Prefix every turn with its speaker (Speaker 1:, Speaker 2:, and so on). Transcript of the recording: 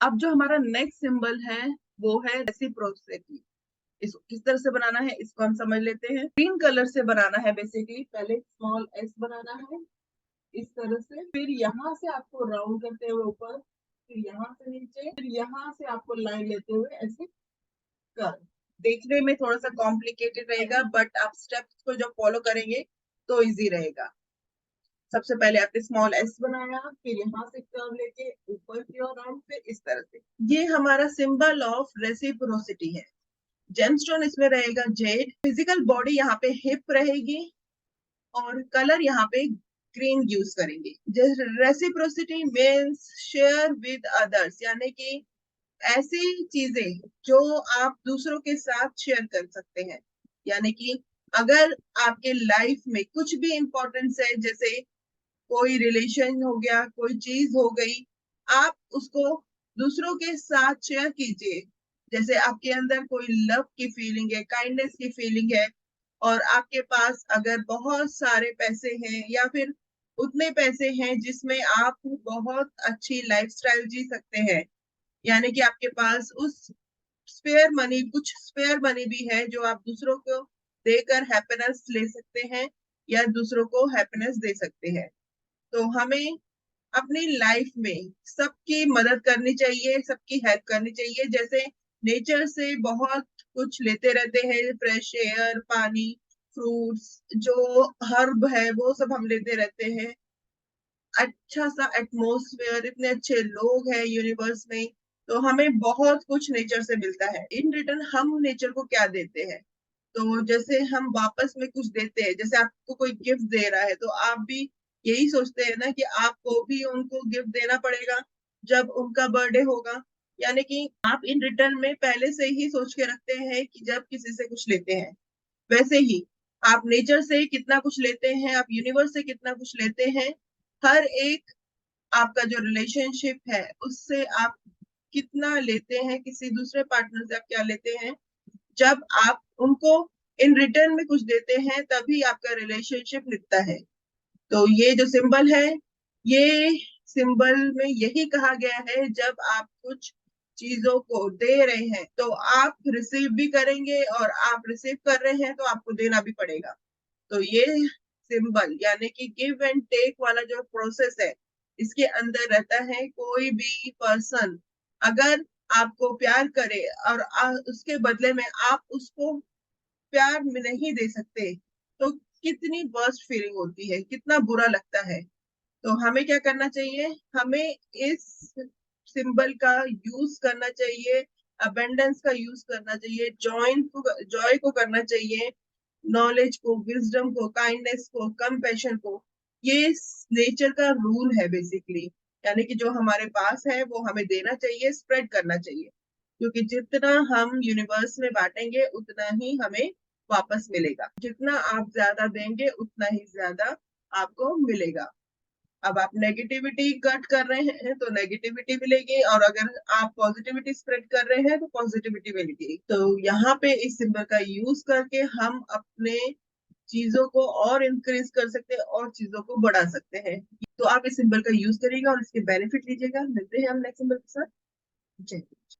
Speaker 1: अब जो हमारा नेक्स्ट सिंबल है वो है रेसिप्रोसिटी। इसको किस तरह से बनाना है इसको हम समझ लेते हैं। ग्रीन कलर से बनाना है बेसिकली। पहले स्मॉल एस बनाना है इस तरह से, फिर यहाँ से आपको राउंड करते हुए ऊपर, फिर यहाँ से नीचे, फिर यहाँ से आपको लाइन लेते हुए ऐसे कर। देखने में थोड़ा सा कॉम्प्लिकेटेड रहेगा बट आप स्टेप्स को जब फॉलो करेंगे तो इजी रहेगा। सबसे पहले आपने स्मॉल एस बनाया, फिर यहाँ से कर्व लेके ऊपर की ओर राउंड, फिर इस तरह से। ये हमारा सिंबल ऑफ रेसिप्रोसिटी है। जेमस्टोन इसमें रहेगा जेड। फिजिकल बॉडी यहाँ पे हिप रहेगी और कलर यहाँ पे ग्रीन यूज करेंगे। Reciprocity means share with others, यानी कि ऐसी चीजें जो आप दूसरों के साथ शेयर कर सकते हैं। यानी कि अगर आपके लाइफ में कुछ भी इंपॉर्टेंस है, जैसे कोई रिलेशन हो गया, कोई चीज हो गई, आप उसको दूसरों के साथ शेयर कीजिए। जैसे आपके अंदर कोई लव की फीलिंग है, काइंडनेस की फीलिंग है, और आपके पास अगर बहुत सारे पैसे हैं या फिर उतने पैसे हैं जिसमें आप बहुत अच्छी लाइफस्टाइल जी सकते हैं, यानी कि आपके पास उस स्पेयर मनी, कुछ स्पेयर मनी भी है जो आप दूसरों को देकर हैप्पीनेस ले सकते हैं या दूसरों को हैप्पीनेस दे सकते हैं। तो हमें अपनी लाइफ में सबकी मदद करनी चाहिए, सबकी हेल्प करनी चाहिए। जैसे नेचर से बहुत कुछ लेते रहते हैं, फ्रेश एयर, पानी, फ्रूट्स, जो हर्ब है वो सब हम लेते रहते हैं। अच्छा सा एटमॉस्फेयर, इतने अच्छे लोग हैं यूनिवर्स में, तो हमें बहुत कुछ नेचर से मिलता है। इन रिटर्न हम नेचर को क्या देते हैं? तो जैसे हम वापस में कुछ देते हैं, जैसे आपको कोई गिफ्ट दे रहा है तो आप भी यही सोचते हैं ना कि आपको भी उनको गिफ्ट देना पड़ेगा जब उनका बर्थडे होगा। यानी कि आप इन रिटर्न में पहले से ही सोच के रखते हैं कि जब किसी से कुछ लेते हैं, वैसे ही आप नेचर से कितना कुछ लेते हैं, आप यूनिवर्स से कितना कुछ लेते हैं। हर एक आपका जो रिलेशनशिप है उससे आप कितना लेते हैं, किसी दूसरे पार्टनर से आप क्या लेते हैं, जब आप उनको इन रिटर्न में कुछ देते हैं तभी आपका रिलेशनशिप निभता है। तो ये जो सिंबल है, ये सिंबल में यही कहा गया है जब आप कुछ चीजों को दे रहे हैं तो आप रिसीव भी करेंगे, और आप रिसीव कर रहे हैं तो आपको देना भी पड़ेगा। तो ये सिंबल यानी कि गिव एंड टेक वाला जो प्रोसेस है, इसके अंदर रहता है। कोई भी पर्सन अगर आपको प्यार करे और उसके बदले में आप उसको प्यार में नहीं दे सकते, तो कितनी वर्स्ट फीलिंग होती है, कितना बुरा लगता है। तो हमें क्या करना चाहिए? हमें इस सिंबल का यूज करना चाहिए, अबेंडेंस का यूज करना चाहिए, जॉय को करना चाहिए, नॉलेज को, विजडम को, काइंडनेस को, कंपैशन को। ये नेचर का रूल है बेसिकली। यानी कि जो हमारे पास है वो हमें देना चाहिए, स्प्रेड करना चाहिए, क्योंकि जितना हम यूनिवर्स में बांटेंगे उतना ही हमें वापस मिलेगा। जितना आप ज्यादा देंगे उतना ही ज्यादा आपको मिलेगा। अब आप नेगेटिविटी कट कर रहे हैं तो नेगेटिविटी मिलेगी, और अगर आप पॉजिटिविटी स्प्रेड कर रहे हैं तो पॉजिटिविटी मिलेगी। तो यहाँ पे इस सिंबल का यूज करके हम अपने चीजों को और इंक्रीज कर सकते हैं और चीजों को बढ़ा सकते हैं। तो आप इस सिंबल का यूज करिएगा और इसके बेनिफिट लीजिएगा। मिलते हैं हम नेक्स्ट सिंबल के साथ। जय हिंद।